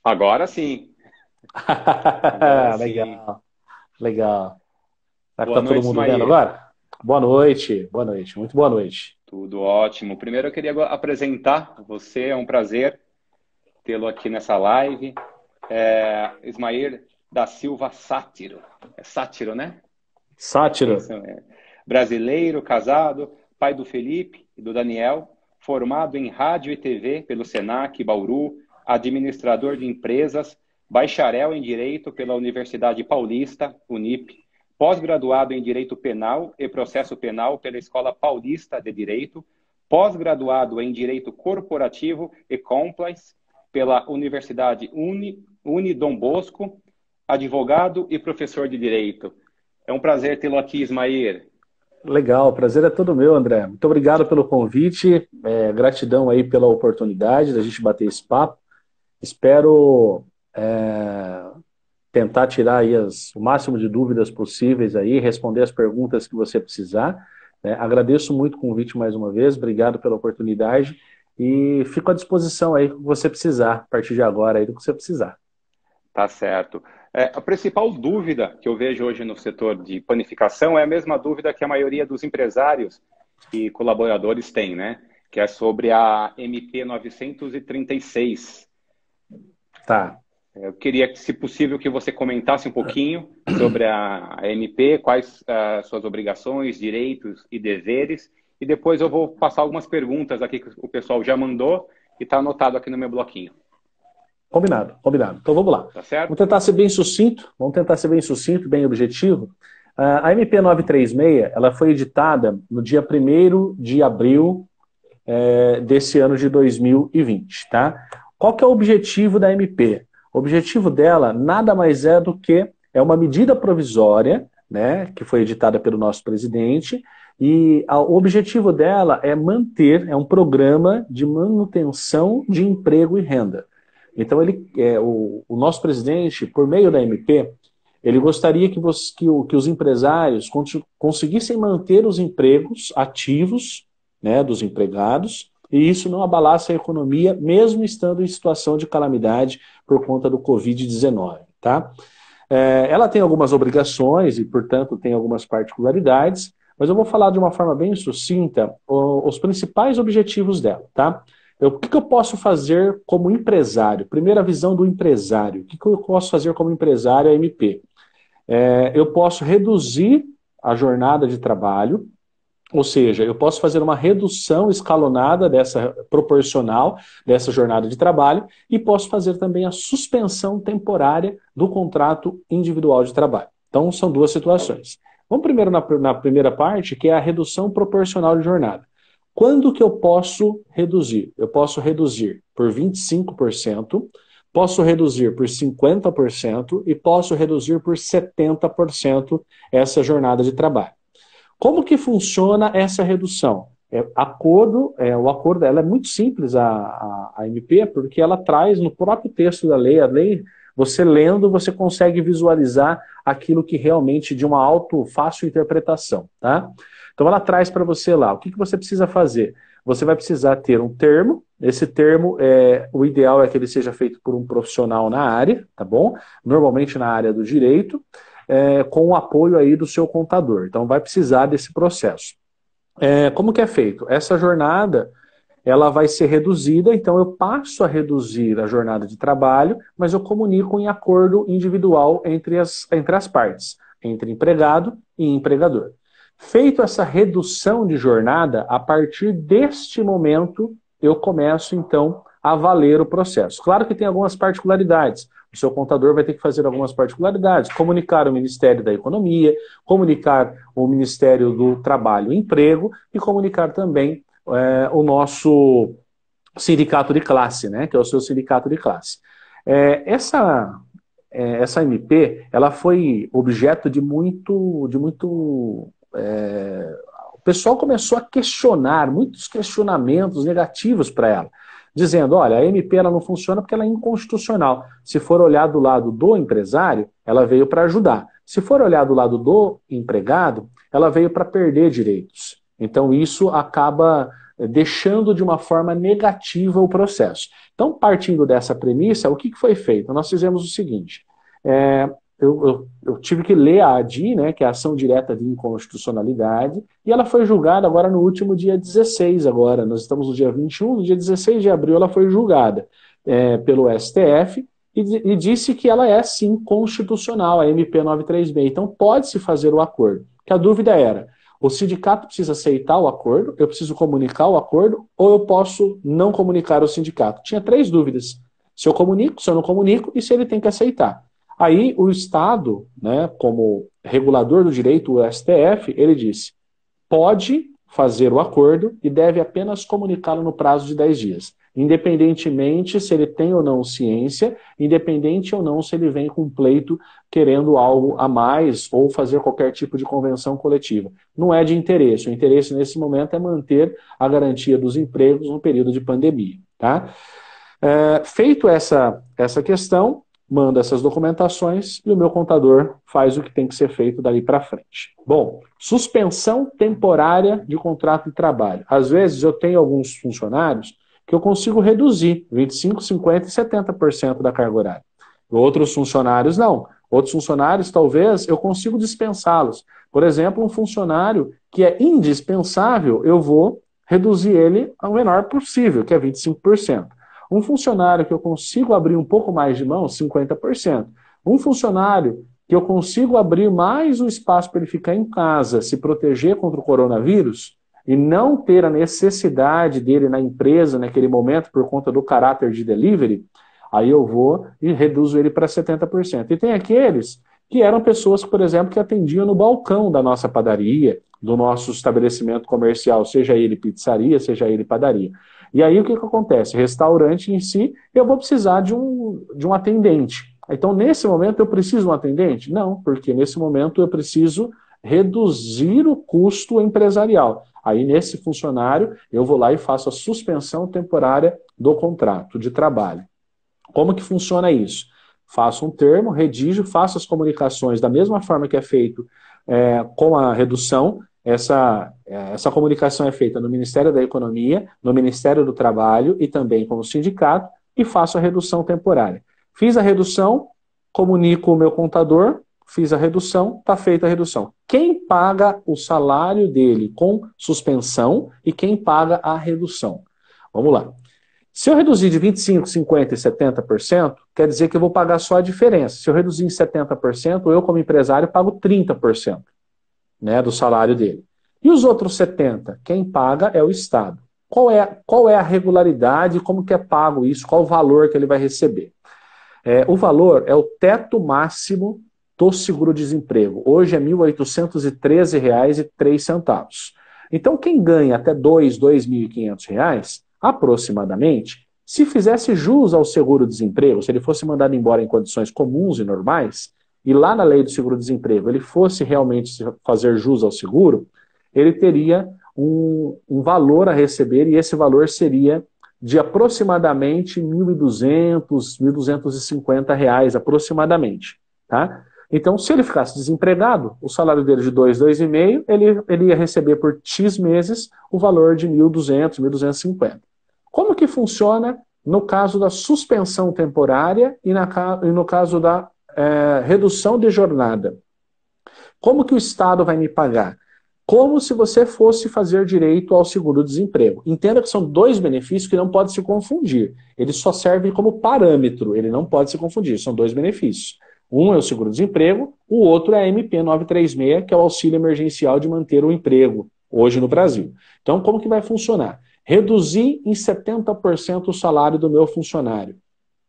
Agora sim, agora sim. Legal, legal. Será que Boa tá todo noite, mundo vendo Ismael. agora? boa noite, muito boa noite. Tudo ótimo. Primeiro eu queria apresentar você, é um prazer tê-lo aqui nessa live. Ismael da Silva Sátiro. É Sátiro, né? É Sátiro, isso, é. Brasileiro, casado, pai do Felipe e do Daniel, formado em rádio e TV pelo Senac, Bauru, administrador de empresas, bacharel em Direito pela Universidade Paulista, Unip, pós-graduado em Direito Penal e Processo Penal pela Escola Paulista de Direito, pós-graduado em Direito Corporativo e Compliance pela Universidade Uni Dom Bosco, advogado e professor de Direito. É um prazer tê-lo aqui, Ismael. legal, o prazer é todo meu, André. Muito obrigado pelo convite, gratidão aí pela oportunidade da gente bater esse papo. Espero tentar tirar aí o máximo de dúvidas possíveis aí, responder as perguntas que você precisar. Né? Agradeço muito o convite mais uma vez, obrigado pela oportunidade e fico à disposição aí que você precisar, a partir de agora aí do que você precisar. Tá certo. A principal dúvida que eu vejo hoje no setor de panificação é a mesma dúvida que a maioria dos empresários e colaboradores tem, né? Que é sobre a MP 936. Tá. Eu queria, que, se possível, que você comentasse um pouquinho sobre a MP, quais as suas obrigações, direitos e deveres, e depois eu vou passar algumas perguntas aqui que o pessoal já mandou e está anotado aqui no meu bloquinho. Combinado, combinado. Então vamos lá. Tá Vamos certo? tentar ser bem sucinto, vamos tentar ser bem sucinto, bem objetivo. A MP 936, ela foi editada no dia 1º de abril desse ano de 2020, tá? Qual que é o objetivo da MP? O objetivo dela nada mais é do que uma medida provisória, né, que foi editada pelo nosso presidente, e o objetivo dela é manter, é um programa de manutenção de emprego e renda. Então, o nosso presidente, por meio da MP, ele gostaria que os empresários conseguissem manter os empregos ativos, né, dos empregados, e isso não abalasse a economia, mesmo estando em situação de calamidade por conta do Covid-19. Tá? Ela tem algumas obrigações e, portanto, tem algumas particularidades, mas eu vou falar de uma forma bem sucinta os principais objetivos dela. Tá? O que eu posso fazer como empresário? Primeira visão do empresário. O que eu posso fazer como empresário, a MP? Eu posso reduzir a jornada de trabalho, ou seja, eu posso fazer uma redução escalonada proporcional dessa jornada de trabalho e posso fazer também a suspensão temporária do contrato individual de trabalho. Então, são duas situações. Vamos primeiro na primeira parte, que é a redução proporcional de jornada. Quando que eu posso reduzir? Eu posso reduzir por 25%, posso reduzir por 50% e posso reduzir por 70% essa jornada de trabalho. Como que funciona essa redução? O acordo ela é muito simples, a MP, porque ela traz no próprio texto da lei, a lei, você lendo, você consegue visualizar aquilo que realmente de uma fácil interpretação, tá? Então ela traz para você lá, o que você precisa fazer? Você vai precisar ter um termo, esse termo, o ideal é que ele seja feito por um profissional na área, tá bom? Normalmente na área do direito, com o apoio aí do seu contador. Então vai precisar desse processo. Como que é feito? Essa jornada ela vai ser reduzida, então eu passo a reduzir a jornada de trabalho, mas eu comunico em acordo individual entre as partes, entre empregado e empregador. Feito essa redução de jornada, a partir deste momento eu começo então a valer o processo. Claro que tem algumas particularidades. O seu contador vai ter que fazer algumas particularidades, comunicar o Ministério da Economia, comunicar o Ministério do Trabalho e Emprego e comunicar também o nosso sindicato de classe, né, que é o seu sindicato de classe. Essa MP, ela foi objeto o pessoal começou a questionar, muitos questionamentos negativos para ela, dizendo, olha, a MP ela não funciona porque ela é inconstitucional. Se for olhar do lado do empresário, ela veio para ajudar. Se for olhar do lado do empregado, ela veio para perder direitos. Então isso acaba deixando de uma forma negativa o processo. Então, partindo dessa premissa, o que foi feito? Nós fizemos o seguinte, eu tive que ler a ADI, né, que é a ação direta de inconstitucionalidade, e ela foi julgada agora no último dia 16, agora, nós estamos no dia 21, no dia 16 de abril ela foi julgada pelo STF, e disse que ela é sim constitucional, a MP 936, então pode-se fazer o acordo. Que a dúvida era, o sindicato precisa aceitar o acordo, eu preciso comunicar o acordo, ou eu posso não comunicar ao sindicato? Tinha 3 dúvidas, se eu comunico, se eu não comunico, e se ele tem que aceitar. Aí o Estado, né, como regulador do direito, o STF, ele disse, pode fazer o acordo e deve apenas comunicá-lo no prazo de 10 dias. Independentemente se ele tem ou não ciência, independente ou não se ele vem com um pleito querendo algo a mais ou fazer qualquer tipo de convenção coletiva. Não é de interesse. O interesse nesse momento é manter a garantia dos empregos no período de pandemia. Tá? Feito essa questão, manda essas documentações e o meu contador faz o que tem que ser feito dali para frente. Bom, suspensão temporária de contrato de trabalho. Às vezes eu tenho alguns funcionários que eu consigo reduzir 25%, 50% e 70% da carga horária. Outros funcionários não. Outros funcionários talvez eu consigo dispensá-los. Por exemplo, um funcionário que é indispensável, eu vou reduzir ele ao menor possível, que é 25%. Um funcionário que eu consigo abrir um pouco mais de mão, 50%. Um funcionário que eu consigo abrir mais um espaço para ele ficar em casa, se proteger contra o coronavírus e não ter a necessidade dele na empresa naquele momento por conta do caráter de delivery, aí eu vou e reduzo ele para 70%. E tem aqueles que eram pessoas, por exemplo, que atendiam no balcão da nossa padaria, do nosso estabelecimento comercial, seja ele pizzaria, seja ele padaria. E aí o que acontece? Restaurante em si, eu vou precisar de um atendente. Então, nesse momento, eu preciso de um atendente? Não, porque nesse momento eu preciso reduzir o custo empresarial. Aí, nesse funcionário, eu vou lá e faço a suspensão temporária do contrato de trabalho. Como que funciona isso? Faço um termo, redijo, faço as comunicações da mesma forma que é feito com a redução. Essa comunicação é feita no Ministério da Economia, no Ministério do Trabalho e também com o sindicato e faço a redução temporária. Fiz a redução, comunico o meu contador, fiz a redução, está feita a redução. Quem paga o salário dele com suspensão e quem paga a redução? Vamos lá. Se eu reduzir de 25%, 50% e 70%, quer dizer que eu vou pagar só a diferença. Se eu reduzir em 70%, eu como empresário pago 30%. Né, do salário dele. E os outros 70%, quem paga é o Estado. Qual é a regularidade, como que é pago isso, qual o valor que ele vai receber? O valor é o teto máximo do seguro-desemprego. Hoje é R$ 1.813,03. Então, quem ganha até R$ 2.500, aproximadamente, se fizesse jus ao seguro-desemprego, se ele fosse mandado embora em condições comuns e normais, e lá na lei do seguro-desemprego ele fosse realmente fazer jus ao seguro, ele teria um valor a receber e esse valor seria de aproximadamente R$ 1.200, R$ 1.250 aproximadamente. Tá? Então, se ele ficasse desempregado, o salário dele de 2, 2,5, ele ia receber por X meses o valor de R$ 1.200, R$ 1.250. Como que funciona no caso da suspensão temporária e no caso da redução de jornada? Como que o Estado vai me pagar? Como se você fosse fazer direito ao seguro-desemprego. Entenda que são 2 benefícios que não podem se confundir. Eles só servem como parâmetro, ele não pode se confundir. São 2 benefícios. Um é o seguro-desemprego, o outro é a MP 936, que é o auxílio emergencial de manter o emprego, hoje no Brasil. Então, como que vai funcionar? Reduzir em 70% o salário do meu funcionário.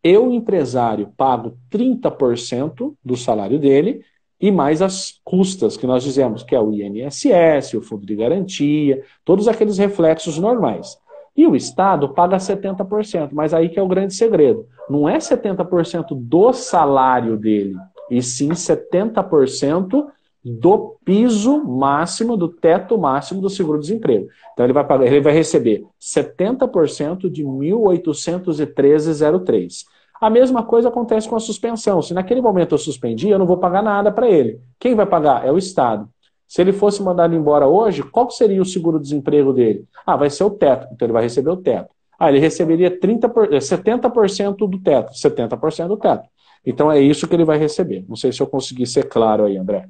Eu, empresário, pago 30% do salário dele e mais as custas que nós dizemos, que é o INSS, o Fundo de Garantia, todos aqueles reflexos normais. E o Estado paga 70%, mas aí que é o grande segredo. Não é 70% do salário dele, e sim 70% do piso máximo, do teto máximo do seguro-desemprego. Então ele vai receber 70% de 1.813,03. A mesma coisa acontece com a suspensão. Se naquele momento eu suspendi, eu não vou pagar nada para ele. Quem vai pagar? É o Estado. Se ele fosse mandado embora hoje, qual seria o seguro-desemprego dele? Ah, vai ser o teto, então ele vai receber o teto. Ah, ele receberia 70% do teto, 70% do teto. Então é isso que ele vai receber. Não sei se eu consegui ser claro aí, André.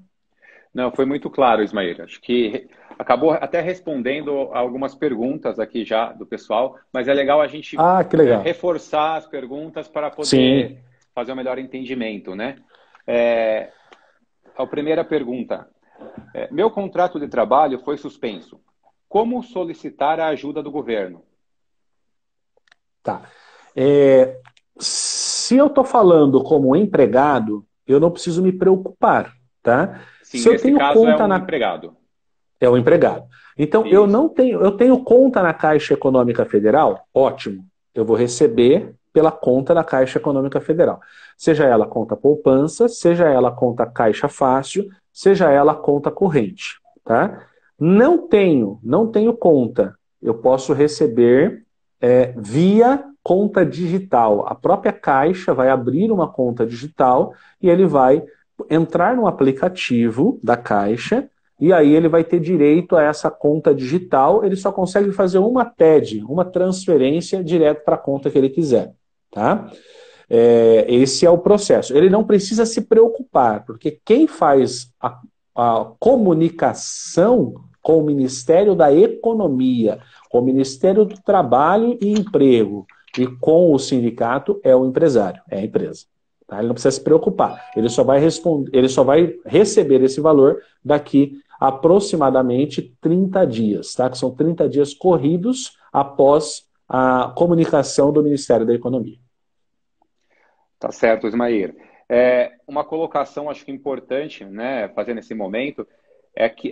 Não, foi muito claro, Ismael. Acho que acabou até respondendo algumas perguntas aqui já do pessoal, mas é legal a gente Que legal. reforçar as perguntas para poder Sim. fazer um melhor entendimento, né? A primeira pergunta. Meu contrato de trabalho foi suspenso. Como solicitar a ajuda do governo? Tá. Se eu estou falando como empregado, eu não preciso me preocupar, tá? Sim, Se eu nesse tenho caso é conta um na... empregado. É o empregado. Então, Isso. eu tenho conta na Caixa Econômica Federal? Ótimo. Eu vou receber pela conta da Caixa Econômica Federal. Seja ela conta poupança, seja ela conta Caixa Fácil, seja ela conta corrente, tá? Não tenho conta. Eu posso receber via conta digital. A própria Caixa vai abrir uma conta digital e ele vai entrar no aplicativo da Caixa e aí ele vai ter direito a essa conta digital. Ele só consegue fazer uma TED, uma transferência direto para a conta que ele quiser, tá? Esse é o processo. Ele não precisa se preocupar, porque quem faz a comunicação com o Ministério da Economia, com o Ministério do Trabalho e Emprego e com o sindicato é o empresário, é a empresa. Tá? Ele não precisa se preocupar. Ele só vai receber esse valor daqui aproximadamente 30 dias, tá? Que são 30 dias corridos após a comunicação do Ministério da Economia. Tá certo, Ismael. Uma colocação, acho que importante, né, fazer nesse momento, é que,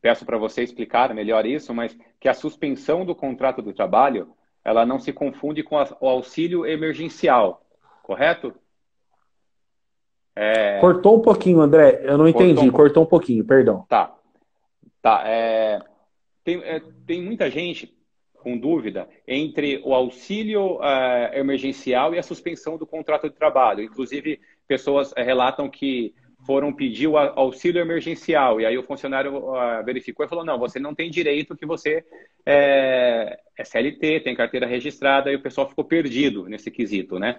peço para você explicar melhor isso, mas que a suspensão do contrato do trabalho, ela não se confunde com o auxílio emergencial, correto? Cortou um pouquinho, André. Eu não Cortou entendi. Cortou um pouquinho, perdão. Tá, tá. Tem muita gente com dúvida entre o auxílio emergencial e a suspensão do contrato de trabalho. Inclusive, pessoas relatam que foram pedir o auxílio emergencial e aí o funcionário verificou e falou, não, você não tem direito, que você é CLT, tem carteira registrada, e o pessoal ficou perdido nesse quesito, né?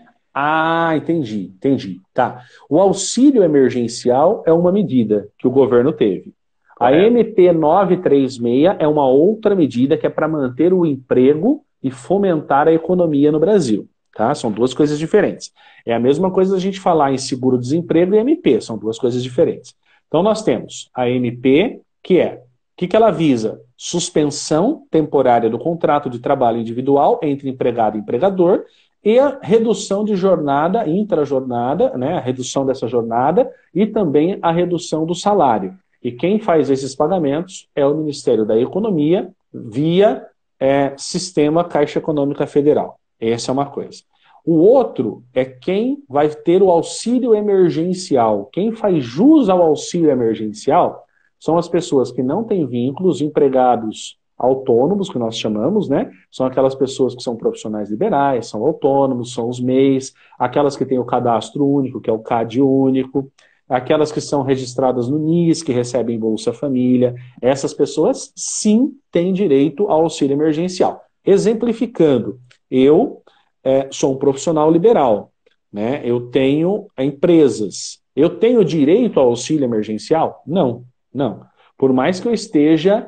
Entendi. Tá. O auxílio emergencial é uma medida que o governo teve. A Correto. MP 936 é uma outra medida que é para manter o emprego e fomentar a economia no Brasil. Tá? São duas coisas diferentes. É a mesma coisa a gente falar em seguro-desemprego e MP, são duas coisas diferentes. Então nós temos a MP, o que ela visa? Suspensão temporária do contrato de trabalho individual entre empregado e empregador e a redução de jornada, intrajornada, né, a redução dessa jornada e também a redução do salário. E quem faz esses pagamentos é o Ministério da Economia via Sistema Caixa Econômica Federal. Essa é uma coisa. O outro é quem vai ter o auxílio emergencial. Quem faz jus ao auxílio emergencial são as pessoas que não têm vínculos, empregados autônomos, que nós chamamos, né? São aquelas pessoas que são profissionais liberais, são autônomos, são os MEIs, aquelas que têm o cadastro único, que é o CAD único, aquelas que são registradas no NIS, que recebem Bolsa Família. Essas pessoas, sim, têm direito ao auxílio emergencial. Exemplificando, eu sou um profissional liberal, né? Eu tenho empresas. Eu tenho direito ao auxílio emergencial? Não. Por mais que eu esteja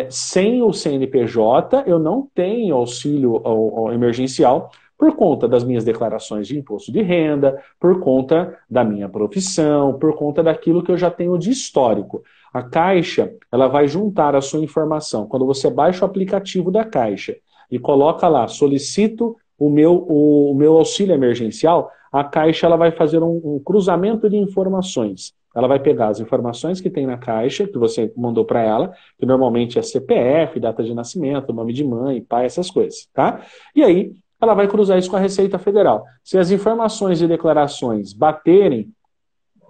sem o CNPJ, eu não tenho auxílio ao emergencial por conta das minhas declarações de imposto de renda, por conta da minha profissão, por conta daquilo que eu já tenho de histórico. A Caixa, ela vai juntar a sua informação. Quando você baixa o aplicativo da Caixa e coloca lá, solicito o meu auxílio emergencial, a Caixa ela vai fazer um cruzamento de informações. Ela vai pegar as informações que tem na Caixa, que você mandou para ela, que normalmente é CPF, data de nascimento, nome de mãe, pai, essas coisas, tá? E aí, ela vai cruzar isso com a Receita Federal. Se as informações e declarações baterem,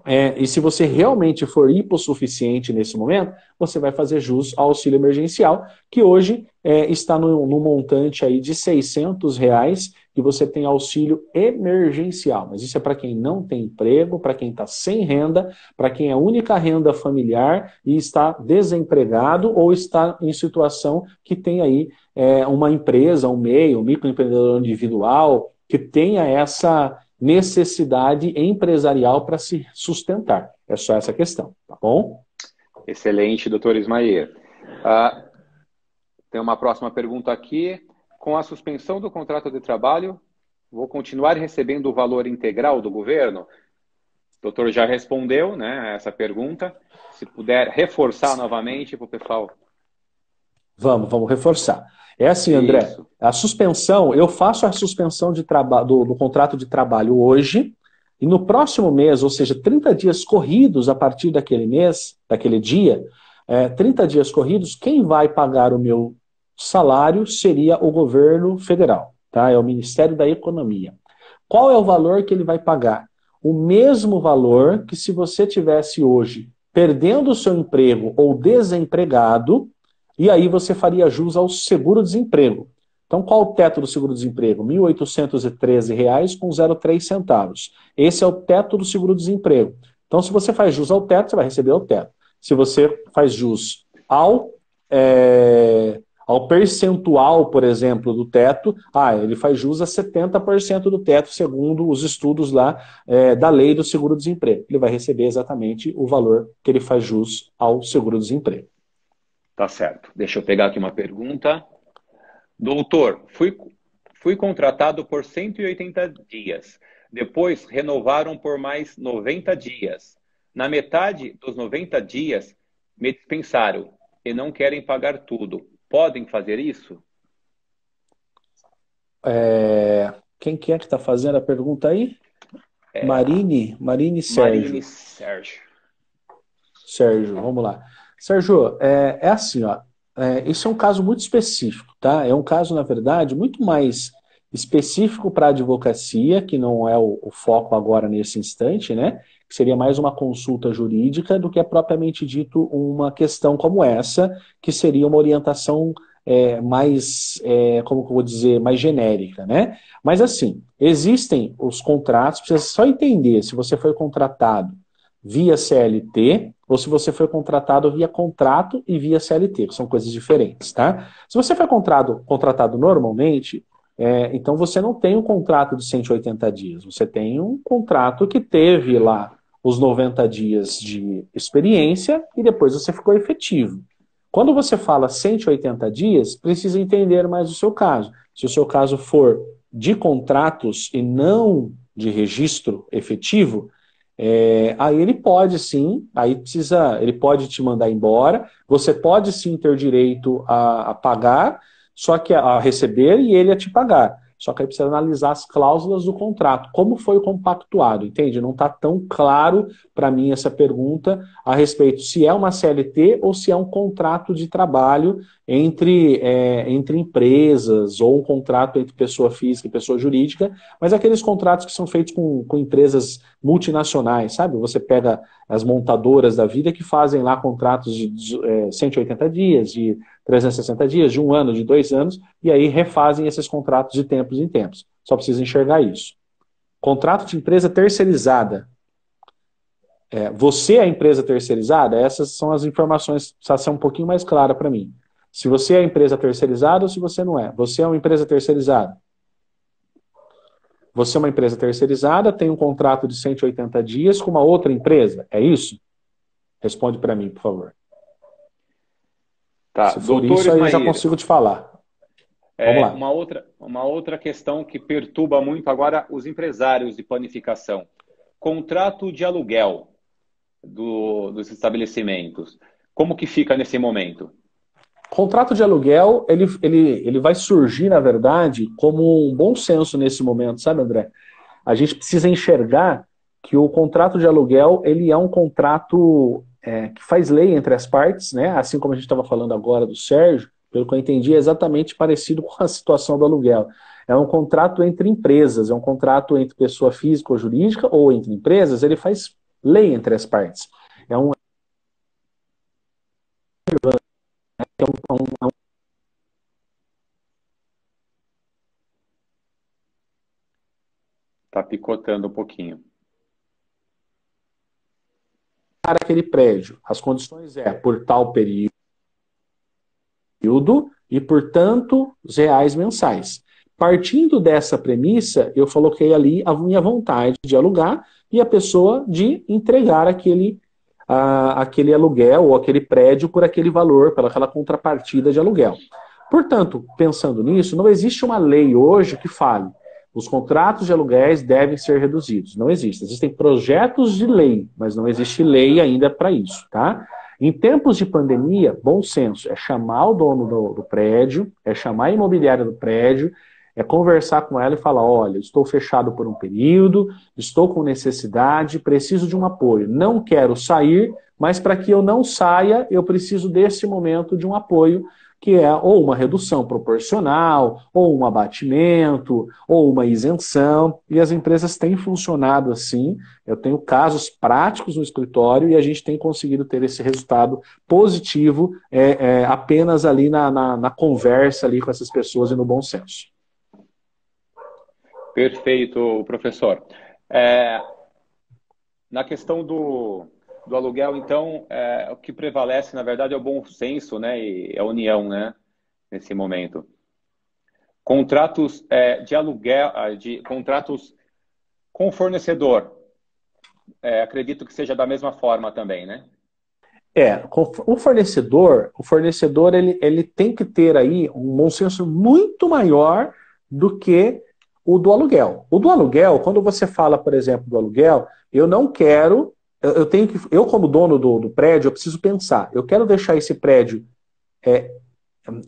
E se você realmente for hipossuficiente nesse momento, você vai fazer jus ao auxílio emergencial, que hoje está no montante aí de R$ 600, que você tem auxílio emergencial. Mas isso é para quem não tem emprego, para quem está sem renda, para quem é a única renda familiar e está desempregado ou está em situação que tem aí uma empresa, um MEI, um microempreendedor individual, que tenha essa necessidade empresarial para se sustentar. É só essa questão, tá bom? Excelente, doutor Ismael. Tem uma próxima pergunta aqui. Com a suspensão do contrato de trabalho, vou continuar recebendo o valor integral do governo? O doutor já respondeu, né, essa pergunta. Se puder reforçar novamente para o pessoal. Vamos reforçar. É assim, André, Isso. a suspensão, eu faço a suspensão do contrato de trabalho hoje, e no próximo mês, ou seja, 30 dias corridos a partir daquele mês, daquele dia, 30 dias corridos, quem vai pagar o meu salário seria o governo federal, tá? É o Ministério da Economia. Qual é o valor que ele vai pagar? O mesmo valor que se você tivesse hoje perdendo o seu emprego ou desempregado, e aí você faria jus ao seguro-desemprego. Então, qual o teto do seguro-desemprego? R$ 1.813,03. Esse é o teto do seguro-desemprego. Então, se você faz jus ao teto, você vai receber o teto. Se você faz jus ao percentual, por exemplo, do teto, ele faz jus a 70% do teto, segundo os estudos lá da lei do seguro-desemprego. Ele vai receber exatamente o valor que ele faz jus ao seguro-desemprego. Tá certo. Deixa eu pegar aqui uma pergunta. Doutor, fui contratado por 180 dias. Depois renovaram por mais 90 dias. Na metade dos 90 dias, me dispensaram e não querem pagar tudo. Podem fazer isso? Quem que está fazendo a pergunta aí? Marine Sérgio. Marine Sérgio. Sérgio, vamos lá. Sérgio, é assim, ó. Isso é um caso muito específico, tá? É um caso, na verdade, muito mais específico para a advocacia, que não é o foco agora nesse instante, né? Que seria mais uma consulta jurídica do que é propriamente dito uma questão como essa, que seria uma orientação mais, como que eu vou dizer, mais genérica, né? Mas assim, existem os contratos, precisa só entender se você foi contratado via CLT, ou se você foi contratado via contrato e via CLT, que são coisas diferentes, tá? Se você foi contratado normalmente, então você não tem um contrato de 180 dias, você tem um contrato que teve lá os 90 dias de experiência e depois você ficou efetivo. Quando você fala 180 dias, precisa entender mais o seu caso. Se o seu caso for de contratos e não de registro efetivo, aí ele pode sim, ele pode te mandar embora, você pode sim ter direito a pagar, só que a receber e ele a te pagar. Só que aí precisa analisar as cláusulas do contrato, como foi compactuado, entende? Não está tão claro para mim essa pergunta a respeito se é uma CLT ou se é um contrato de trabalho entre empresas ou um contrato entre pessoa física e pessoa jurídica, mas aqueles contratos que são feitos com empresas multinacionais, sabe? Você pega as montadoras da vida que fazem lá contratos de 180 dias, de 360 dias, de 1 ano, de 2 anos, e aí refazem esses contratos de tempos em tempos. Só precisa enxergar isso. Contrato de empresa terceirizada. Você é a empresa terceirizada? Essas são as informações, precisa ser um pouquinho mais clara para mim. Se você é a empresa terceirizada ou se você não é. Você é uma empresa terceirizada. Você é uma empresa terceirizada, tem um contrato de 180 dias com uma outra empresa. É isso? Responde para mim, por favor. Tá, se for isso, aí eu já consigo te falar. Vamos lá. Uma outra questão que perturba muito agora os empresários de planificação. Contrato de aluguel dos estabelecimentos. Como que fica nesse momento? Contrato de aluguel, ele vai surgir, na verdade, como um bom senso nesse momento, sabe, André? A gente precisa enxergar que o contrato de aluguel, ele é um contrato que faz lei entre as partes, né? Assim como a gente estava falando agora do Sérgio, pelo que eu entendi, é exatamente parecido com a situação do aluguel. É um contrato entre empresas, é um contrato entre pessoa física ou jurídica, ou entre empresas, ele faz lei entre as partes. É um, é um Tá picotando um pouquinho. para aquele prédio. As condições é por tal período e por tantos reais mensais. Partindo dessa premissa, eu coloquei ali a minha vontade de alugar e a pessoa de entregar aquele aluguel ou aquele prédio por aquele valor, pelaquela contrapartida de aluguel. Portanto, pensando nisso, não existe uma lei hoje que fale os contratos de aluguéis devem ser reduzidos. Não existe. Existem projetos de lei, mas não existe lei ainda para isso, tá? Em tempos de pandemia, bom senso, é chamar o dono do prédio, é chamar a imobiliária do prédio, é conversar com ela e falar, olha, estou fechado por um período, estou com necessidade, preciso de um apoio. Não quero sair, mas para que eu não saia, eu preciso desse momento de um apoio, que é ou uma redução proporcional, ou um abatimento, ou uma isenção, e as empresas têm funcionado assim. Eu tenho casos práticos no escritório e a gente tem conseguido ter esse resultado positivo apenas ali na conversa ali com essas pessoas e no bom senso. Perfeito, professor. Na questão do aluguel, então, o que prevalece, na verdade, é o bom senso, né, e a união, né, nesse momento. Contratos de aluguel, contratos com fornecedor, acredito que seja da mesma forma também, né? O fornecedor ele tem que ter aí um bom senso muito maior do que o do aluguel. O do aluguel, quando você fala, por exemplo, do aluguel, eu não quero, eu como dono do prédio, eu preciso pensar, eu quero deixar esse prédio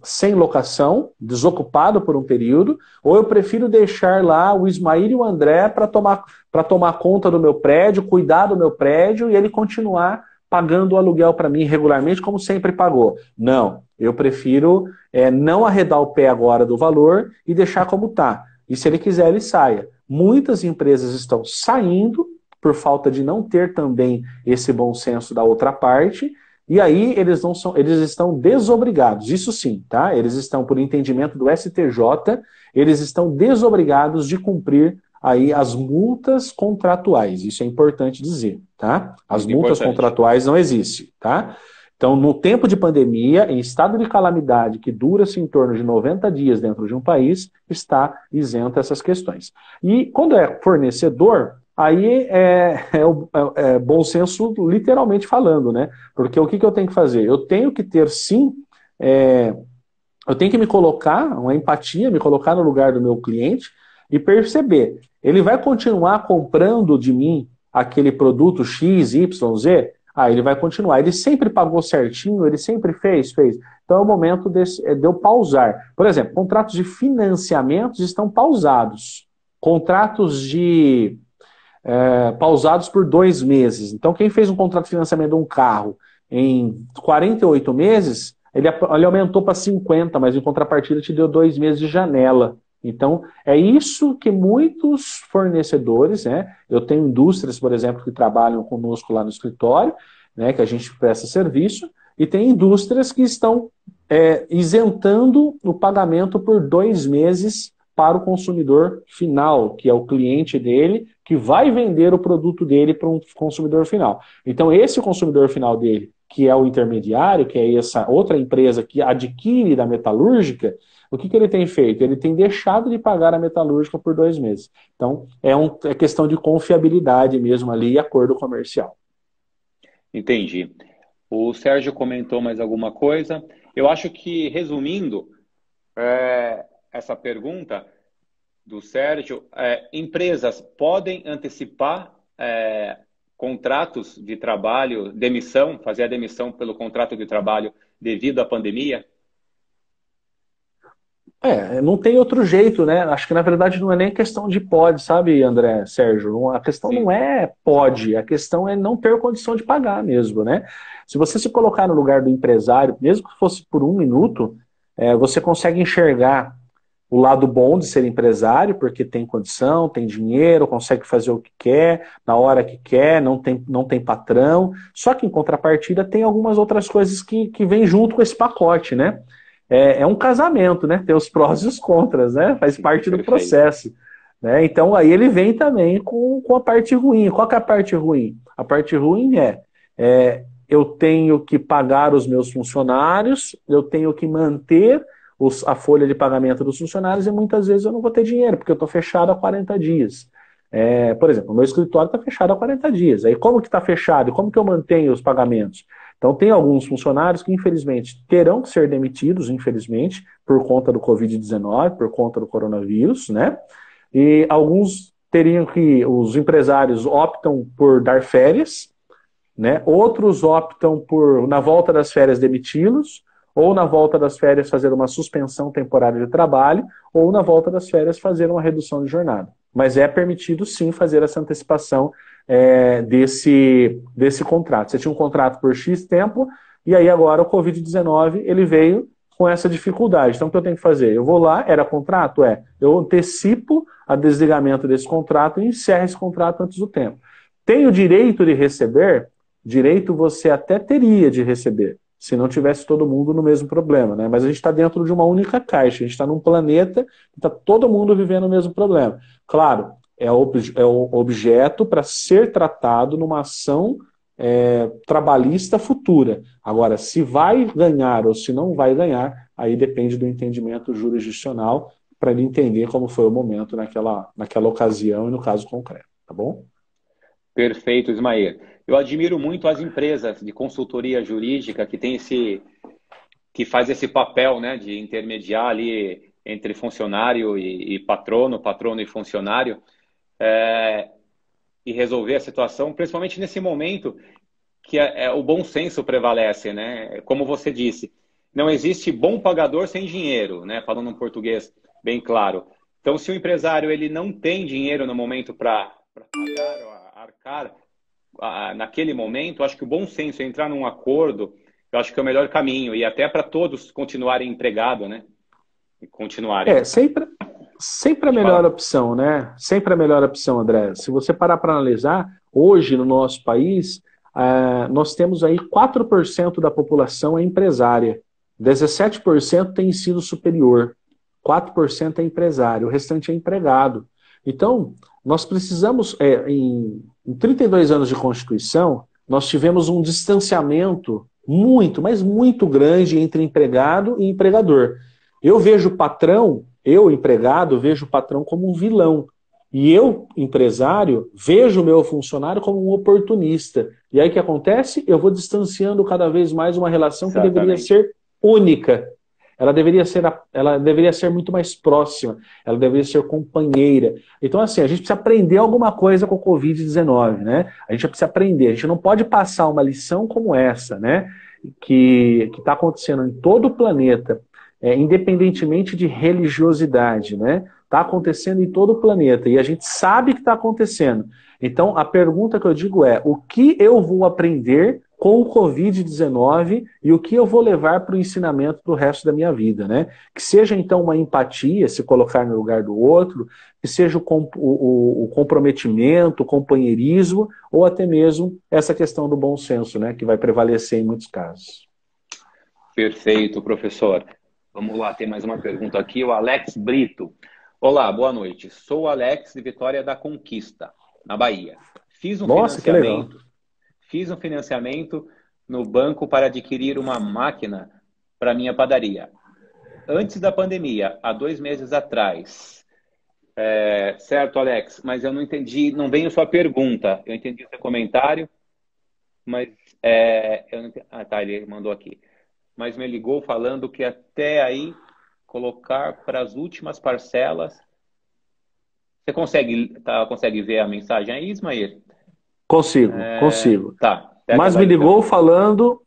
sem locação, desocupado por um período, ou eu prefiro deixar lá o Ismael e o André para tomar conta do meu prédio, cuidar do meu prédio e ele continuar pagando o aluguel para mim regularmente, como sempre pagou. Não, eu prefiro não arredar o pé agora do valor e deixar como está. E se ele quiser, ele saia. Muitas empresas estão saindo por falta de não ter também esse bom senso da outra parte, e aí eles estão desobrigados, isso sim, tá? Eles estão, por entendimento do STJ, eles estão desobrigados de cumprir aí as multas contratuais. Isso é importante dizer, tá? As Muito multas importante. contratuais não existem, tá? Então, no tempo de pandemia, em estado de calamidade que dura-se em torno de 90 dias dentro de um país, está isento essas questões. E quando é fornecedor, aí é bom senso literalmente falando, né? Porque o que eu tenho que fazer? Eu tenho que ter, sim, eu tenho que me colocar, uma empatia, me colocar no lugar do meu cliente e perceber, ele vai continuar comprando de mim aquele produto X, Y, Z? Ah, ele vai continuar. Ele sempre pagou certinho, ele sempre fez. Então é o momento de eu pausar. Por exemplo, contratos de financiamentos estão pausados. Contratos pausados por 2 meses. Então quem fez um contrato de financiamento de um carro em 48 meses, ele aumentou para 50, mas em contrapartida te deu 2 meses de janela. Então, é isso que muitos fornecedores, né? Eu tenho indústrias, por exemplo, que trabalham conosco lá no escritório, né, que a gente presta serviço, e tem indústrias que estão isentando o pagamento por 2 meses para o consumidor final, que é o cliente dele, que vai vender o produto dele para um consumidor final. Então, esse consumidor final dele, que é o intermediário, que é essa outra empresa que adquire da metalúrgica, o que ele tem feito? Ele tem deixado de pagar a metalúrgica por 2 meses. Então, é questão de confiabilidade mesmo ali e acordo comercial. Entendi. O Sérgio comentou mais alguma coisa. Eu acho que, resumindo essa pergunta do Sérgio, empresas podem antecipar contratos de trabalho, demissão, fazer a demissão pelo contrato de trabalho devido à pandemia? Não tem outro jeito, né? Acho que na verdade não é nem questão de pode, sabe, André, Sérgio? A questão Sim. não é pode, a questão é não ter condição de pagar mesmo, né? Se você se colocar no lugar do empresário, mesmo que fosse por 1 minuto, você consegue enxergar o lado bom de ser empresário, porque tem condição, tem dinheiro, consegue fazer o que quer, na hora que quer, não tem patrão. Só que, em contrapartida, tem algumas outras coisas que vêm junto com esse pacote, né? É um casamento, né? Tem os prós e os contras, né? Faz parte do processo. Né? Então, aí ele vem também com a parte ruim. Qual que é a parte ruim? A parte ruim eu tenho que pagar os meus funcionários, eu tenho que manter a folha de pagamento dos funcionários e muitas vezes eu não vou ter dinheiro, porque eu estou fechado há 40 dias. Por exemplo, o meu escritório está fechado há 40 dias. Aí como que está fechado? E como que eu mantenho os pagamentos? Então tem alguns funcionários que infelizmente terão que ser demitidos, infelizmente, por conta do Covid-19, por conta do coronavírus, né? E alguns os empresários optam por dar férias, né? Outros optam por, na volta das férias, demiti-los, ou na volta das férias fazer uma suspensão temporária de trabalho, ou na volta das férias fazer uma redução de jornada. Mas é permitido sim fazer essa antecipação desse contrato. Você tinha um contrato por X tempo, e aí agora o Covid-19 ele veio com essa dificuldade. Então o que eu tenho que fazer? Eu vou lá, era contrato? Eu antecipo a desligamento desse contrato e encerro esse contrato antes do tempo. Tenho direito de receber? Direito você até teria de receber, se não tivesse todo mundo no mesmo problema, né? Mas a gente está dentro de uma única caixa, a gente está num planeta que está todo mundo vivendo o mesmo problema. Claro, é o objeto para ser tratado numa ação trabalhista futura. Agora, se vai ganhar ou se não vai ganhar, aí depende do entendimento jurisdicional para ele entender como foi o momento naquela ocasião e no caso concreto, tá bom? Perfeito, Ismael. Eu admiro muito as empresas de consultoria jurídica que faz esse papel, né, de intermediar ali entre funcionário e patrono e funcionário, e resolver a situação, principalmente nesse momento que o bom senso prevalece, né? Como você disse, não existe bom pagador sem dinheiro, né? Falando um português bem claro. Então, se o empresário ele não tem dinheiro no momento para pagar ou arcar naquele momento, acho que o bom senso é entrar num acordo, eu acho que é o melhor caminho, e até para todos continuarem empregados, né? E continuarem. Sempre a melhor opção, né? Sempre a melhor opção, André. Se você parar para analisar, hoje no nosso país, nós temos aí 4% da população é empresária, 17% tem ensino superior, 4% é empresário, o restante é empregado. Então, nós precisamos, em 32 anos de Constituição, nós tivemos um distanciamento muito, mas muito grande entre empregado e empregador. Eu vejo o patrão, eu, empregado, vejo o patrão como um vilão. E eu, empresário, vejo o meu funcionário como um oportunista. E aí o que acontece? Eu vou distanciando cada vez mais uma relação que deveria ser única. Ela deveria ser muito mais próxima. Ela deveria ser companheira. Então, assim, a gente precisa aprender alguma coisa com o Covid-19, né? A gente precisa aprender. A gente não pode passar uma lição como essa, né? Que está acontecendo em todo o planeta, independentemente de religiosidade, né? Está acontecendo em todo o planeta e a gente sabe que está acontecendo. Então, a pergunta que eu digo é: o que eu vou aprender com o Covid-19 e o que eu vou levar para o ensinamento para o resto da minha vida, né? Que seja, então, uma empatia, se colocar no lugar do outro, que seja o comprometimento, o companheirismo, ou até mesmo essa questão do bom senso, né? Que vai prevalecer em muitos casos. Perfeito, professor. Vamos lá, tem mais uma pergunta aqui, o Alex Brito. Olá, boa noite. Sou o Alex de Vitória da Conquista, na Bahia. Fiz um financiamento no banco para adquirir uma máquina para minha padaria. Antes da pandemia, há 2 meses atrás. Certo, Alex, mas eu não entendi, não veio sua pergunta. Eu entendi o seu comentário, mas eu não entendi. Ele mandou aqui. Mas me ligou falando que até aí colocar para as últimas parcelas. Você consegue ver a mensagem aí, Ismael? Consigo. Tá. Mas me ligou falando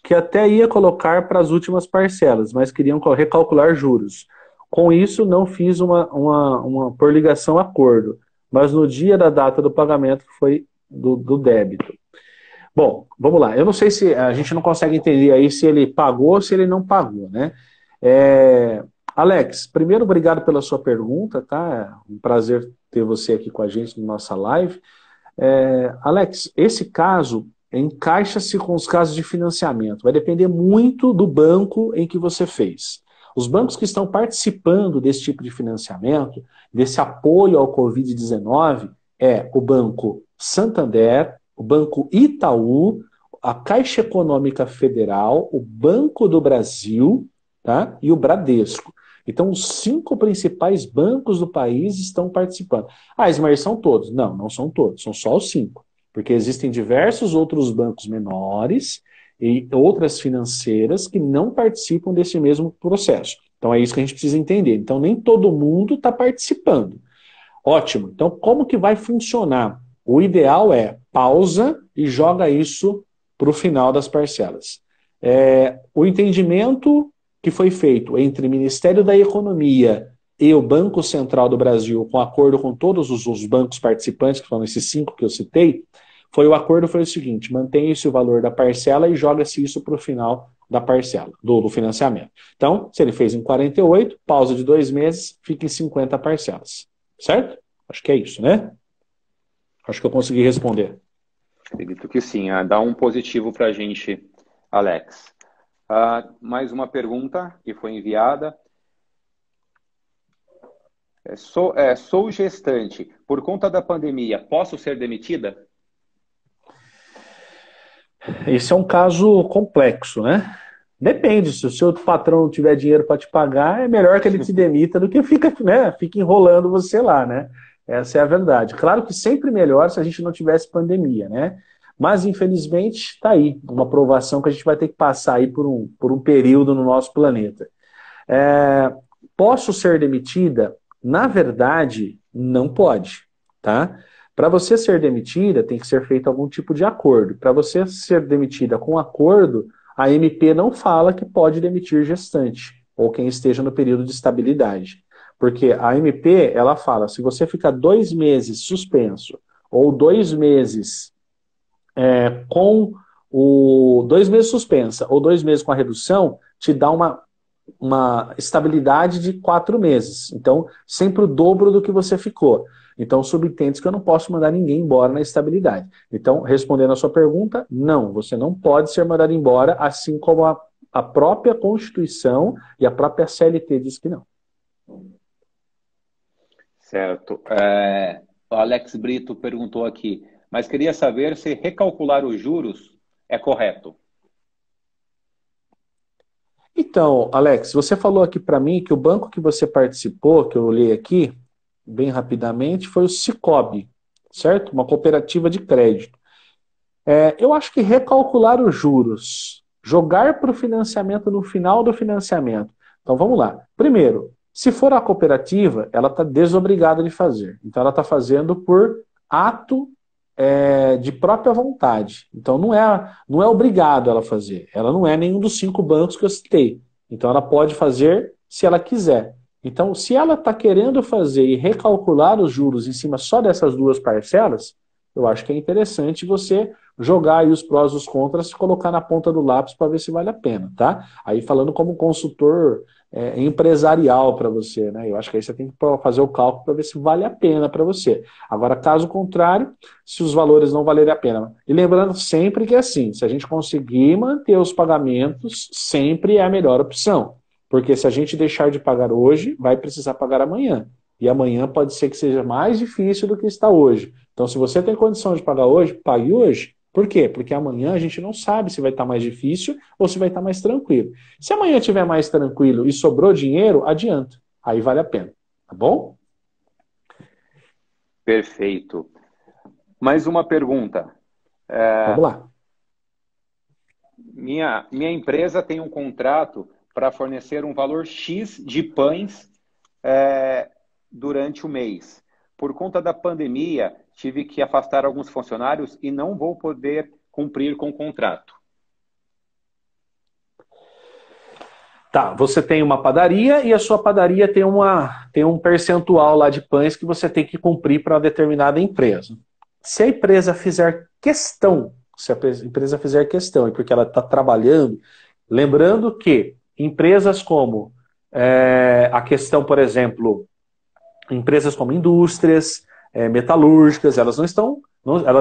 que até ia colocar para as últimas parcelas, mas queriam recalcular juros. Com isso, não fiz por ligação acordo, mas no dia da data do pagamento foi do débito. Bom, vamos lá. Eu não sei se a gente não consegue entender aí se ele pagou ou se ele não pagou, né? Alex, primeiro, obrigado pela sua pergunta, tá? É um prazer ter você aqui com a gente na nossa live. Alex, esse caso encaixa-se com os casos de financiamento. Vai depender muito do banco em que você fez. Os bancos que estão participando desse tipo de financiamento, desse apoio ao Covid-19, é o Banco Santander, o Banco Itaú, a Caixa Econômica Federal, o Banco do Brasil, tá? E o Bradesco. Então, os 5 principais bancos do país estão participando. Ah, Ismael, são todos? Não, não são todos, são só os 5. Porque existem diversos outros bancos menores e outras financeiras que não participam desse mesmo processo. Então, é isso que a gente precisa entender. Então, nem todo mundo está participando. Ótimo. Então, como que vai funcionar? O ideal é pausa e joga isso para o final das parcelas. O entendimento que foi feito entre o Ministério da Economia e o Banco Central do Brasil, com acordo com todos os bancos participantes, que foram esses 5 que eu citei, o acordo foi o seguinte: mantém-se o valor da parcela e joga-se isso para o final da parcela, do financiamento. Então, se ele fez em 48, pausa de 2 meses, fica em 50 parcelas. Certo? Acho que é isso, né? Acho que eu consegui responder. Acredito que sim. Dá um positivo para a gente, Alex. Mais uma pergunta que foi enviada. Sou gestante. Por conta da pandemia, posso ser demitida? Esse é um caso complexo, né? Depende, se o seu patrão tiver dinheiro para te pagar, é melhor que ele te demita do que fica enrolando você lá, né? Essa é a verdade. Claro que sempre melhor se a gente não tivesse pandemia, né? Mas, infelizmente, está aí uma provação que a gente vai ter que passar aí por um período no nosso planeta. Posso ser demitida? Na verdade, não pode, tá? Para você ser demitida, tem que ser feito algum tipo de acordo. Para você ser demitida com acordo, a MP não fala que pode demitir gestante ou quem esteja no período de estabilidade. Porque a MP, ela fala, se você ficar 2 meses suspenso ou 2 meses com 2 meses suspensa ou 2 meses com a redução, te dá uma estabilidade de 4 meses. Então, sempre o dobro do que você ficou. Então, subentende que eu não posso mandar ninguém embora na estabilidade. Então, respondendo a sua pergunta, não, você não pode ser mandado embora, assim como a própria Constituição e a própria CLT diz que não. Certo. O Alex Brito perguntou aqui, mas queria saber se recalcular os juros é correto. Então, Alex, você falou aqui para mim que o banco que você participou, que eu olhei aqui, bem rapidamente, foi o Sicob, certo? Uma cooperativa de crédito. Eu acho que recalcular os juros, jogar para o financiamento no final do financiamento. Então vamos lá. Primeiro, se for a cooperativa, ela está desobrigada de fazer. Então ela está fazendo por ato de própria vontade. Então não é obrigado ela fazer. Ela não é nenhum dos 5 bancos que eu citei. Então ela pode fazer se ela quiser. Então, se ela está querendo fazer e recalcular os juros em cima só dessas 2 parcelas, eu acho que é interessante você jogar aí os prós e os contras e colocar na ponta do lápis para ver se vale a pena, tá? Aí falando como consultor empresarial para você, né? Eu acho que aí você tem que fazer o cálculo para ver se vale a pena para você. Agora, caso contrário, se os valores não valerem a pena. E lembrando sempre que é assim, se a gente conseguir manter os pagamentos, sempre é a melhor opção. Porque se a gente deixar de pagar hoje, vai precisar pagar amanhã. E amanhã pode ser que seja mais difícil do que está hoje. Então, se você tem condição de pagar hoje, pague hoje. Por quê? Porque amanhã a gente não sabe se vai estar mais difícil ou se vai estar mais tranquilo. Se amanhã estiver mais tranquilo e sobrou dinheiro, adianta. Aí vale a pena. Tá bom? Perfeito. Mais uma pergunta. Vamos lá. Minha empresa tem um contrato para fornecer um valor X de pães durante o mês. Por conta da pandemia, tive que afastar alguns funcionários e não vou poder cumprir com o contrato. Tá, você tem uma padaria e a sua padaria tem um percentual lá de pães que você tem que cumprir para determinada empresa. Se a empresa fizer questão, e porque ela está trabalhando, lembrando que empresas como A questão, por exemplo, empresas como indústrias, metalúrgicas, elas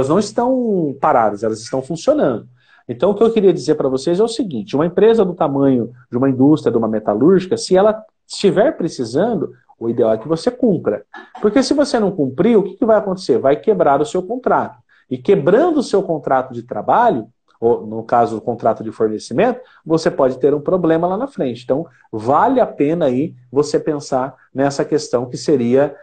não estão paradas, elas estão funcionando. Então, o que eu queria dizer para vocês é o seguinte: uma empresa do tamanho de uma indústria, de uma metalúrgica, se ela estiver precisando, o ideal é que você cumpra. Porque se você não cumprir, o que vai acontecer? Vai quebrar o seu contrato. E quebrando o seu contrato de trabalho, ou no caso, o contrato de fornecimento, você pode ter um problema lá na frente. Então, vale a pena aí você pensar nessa questão que seria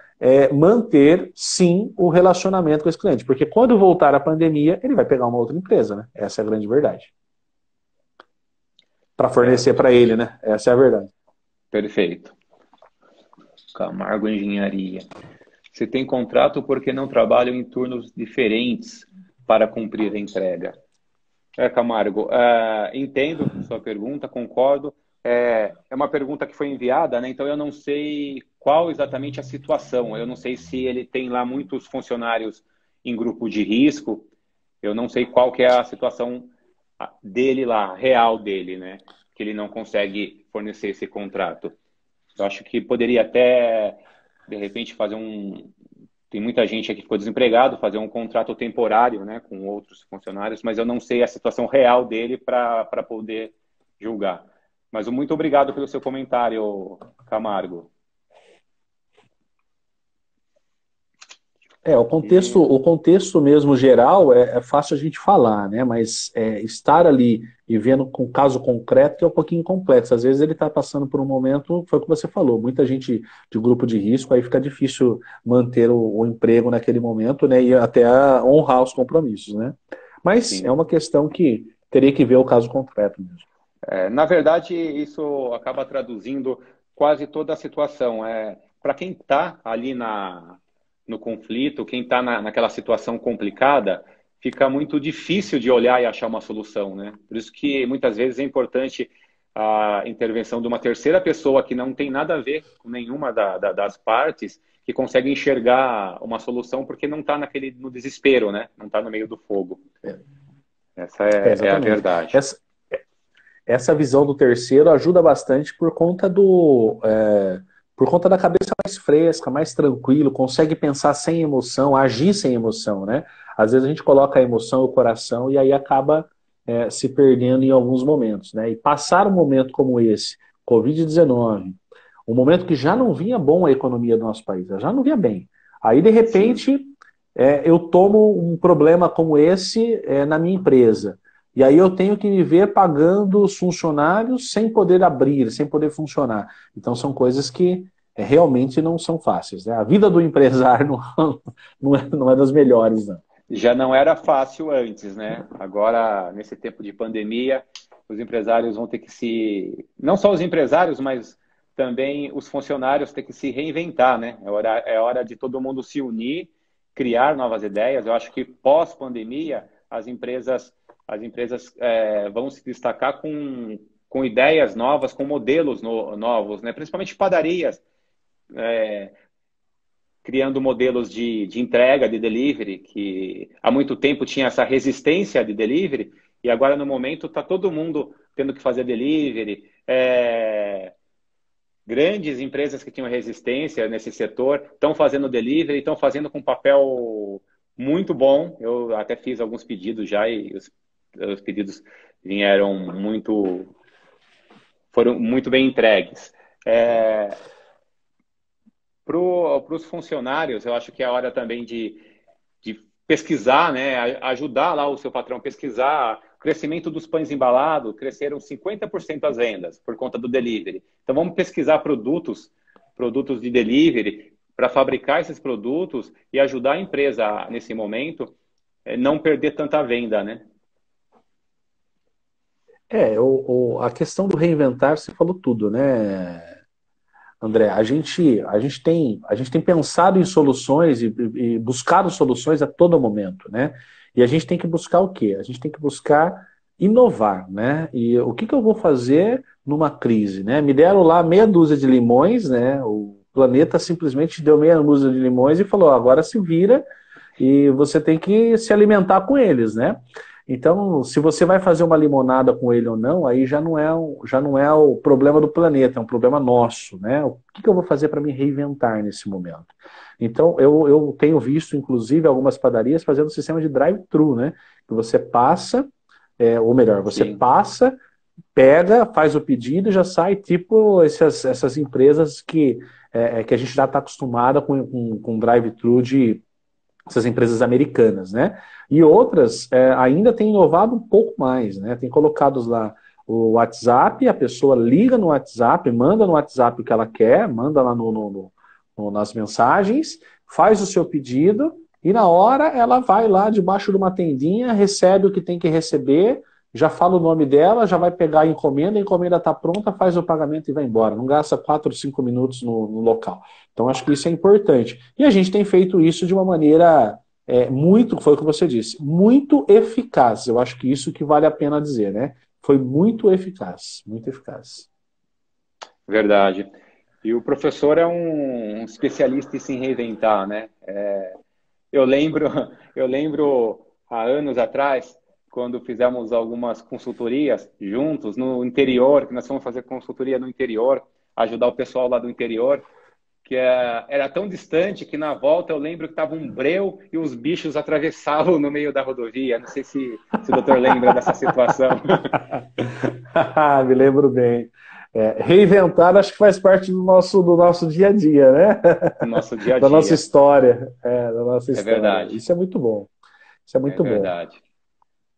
manter, sim, o relacionamento com esse cliente. Porque quando voltar a pandemia, ele vai pegar uma outra empresa, né? Essa é a grande verdade. Para fornecer para ele, né? Essa é a verdade. Perfeito. Camargo Engenharia. Você tem contrato porque não trabalham em turnos diferentes para cumprir a entrega. Camargo, entendo sua pergunta, concordo. É uma pergunta que foi enviada, né? Então eu não sei qual exatamente a situação. Eu não sei se ele tem lá muitos funcionários em grupo de risco. Eu não sei qual que é a situação dele lá, real dele, né? Que ele não consegue fornecer esse contrato. Eu acho que poderia até, de repente, fazer Tem muita gente aqui que ficou desempregado, fazer um contrato temporário, né, com outros funcionários, mas eu não sei a situação real dele para poder julgar. Mas muito obrigado pelo seu comentário, Camargo. O contexto mesmo geral é fácil a gente falar, né? Mas estar ali e vendo com o caso concreto que é um pouquinho complexo. Às vezes ele está passando por um momento, foi o que você falou, muita gente de grupo de risco, aí fica difícil manter o emprego naquele momento, né? E até honrar os compromissos, né? Mas sim, é uma questão que teria que ver o caso concreto mesmo. Na verdade, isso acaba traduzindo quase toda a situação. Para quem está ali no conflito, quem está naquela situação complicada, fica muito difícil de olhar e achar uma solução, né? Por isso que muitas vezes é importante a intervenção de uma terceira pessoa que não tem nada a ver com nenhuma das partes, que consegue enxergar uma solução porque não está no desespero, né? Não está no meio do fogo. Essa é a verdade. Essa visão do terceiro ajuda bastante por conta da cabeça mais fresca, mais tranquilo, consegue pensar sem emoção, agir sem emoção, né? Às vezes a gente coloca a emoção, o coração, e aí acaba se perdendo em alguns momentos, né? E passar um momento como esse, Covid-19, um momento que já não vinha bom a economia do nosso país, já não vinha bem. Aí, de repente, eu tomo um problema como esse na minha empresa. E aí eu tenho que viver pagando os funcionários sem poder abrir, sem poder funcionar. Então são coisas que realmente não são fáceis, né? A vida do empresário não é das melhores, não. Já não era fácil antes, né? Agora, nesse tempo de pandemia, os empresários vão ter que não só os empresários, mas também os funcionários ter que se reinventar, né? É hora de todo mundo se unir, criar novas ideias. Eu acho que pós-pandemia, as empresas vão se destacar com ideias novas, com modelos novos, né? Principalmente padarias, criando modelos de entrega, de delivery, que há muito tempo tinha essa resistência de delivery, e agora no momento está todo mundo tendo que fazer delivery. Grandes empresas que tinham resistência nesse setor estão fazendo delivery, estão fazendo com papel muito bom. Eu até fiz alguns pedidos já e os pedidos foram muito bem entregues. Para os funcionários, eu acho que é a hora também de pesquisar, né? Ajudar lá o seu patrão a pesquisar. O crescimento dos pães embalados, cresceram 50% as vendas por conta do delivery. Então vamos pesquisar produtos de delivery para fabricar esses produtos e ajudar a empresa nesse momento não perder tanta venda, né? A questão do reinventar, você falou tudo, né, André? A gente tem pensado em soluções e buscado soluções a todo momento, né? E a gente tem que buscar o quê? A gente tem que buscar inovar, né? E o que eu vou fazer numa crise, né? Me deram lá meia dúzia de limões, né? O planeta simplesmente deu meia dúzia de limões e falou, agora se vira e você tem que se alimentar com eles, né? Então, se você vai fazer uma limonada com ele ou não, aí já não é o problema do planeta, é um problema nosso, né? O que que eu vou fazer para me reinventar nesse momento? Então, eu tenho visto, inclusive, algumas padarias fazendo um sistema de drive-thru, né? Que você passa, ou melhor, você Sim. passa, pega, faz o pedido e já sai, tipo essas empresas que a gente já está acostumada com drive-thru de essas empresas americanas, né? E outras ainda têm inovado um pouco mais, né? Tem colocado lá o WhatsApp, a pessoa liga no WhatsApp, manda no WhatsApp o que ela quer, manda lá nas mensagens, faz o seu pedido e na hora ela vai lá debaixo de uma tendinha, recebe o que tem que receber, já fala o nome dela, já vai pegar a encomenda está pronta, faz o pagamento e vai embora. Não gasta 4 ou 5 minutos no local. Então, acho que isso é importante. E a gente tem feito isso de uma maneira muito, foi o que você disse, muito eficaz. Eu acho que isso que vale a pena dizer, né? Foi muito eficaz, muito eficaz. Verdade. E o professor é um especialista em se reinventar, né? Eu lembro, eu lembro há anos atrás, quando fizemos algumas consultorias juntos no interior, que nós fomos fazer consultoria no interior, ajudar o pessoal lá do interior, que era tão distante que na volta eu lembro que estava um breu e os bichos atravessavam no meio da rodovia. Não sei se o doutor lembra dessa situação. Me lembro bem. Reinventar acho que faz parte do nosso dia a dia, né? No nosso dia a Da nossa dia. história. Da nossa É história. verdade. Isso é muito bom. Isso é É muito bom. verdade.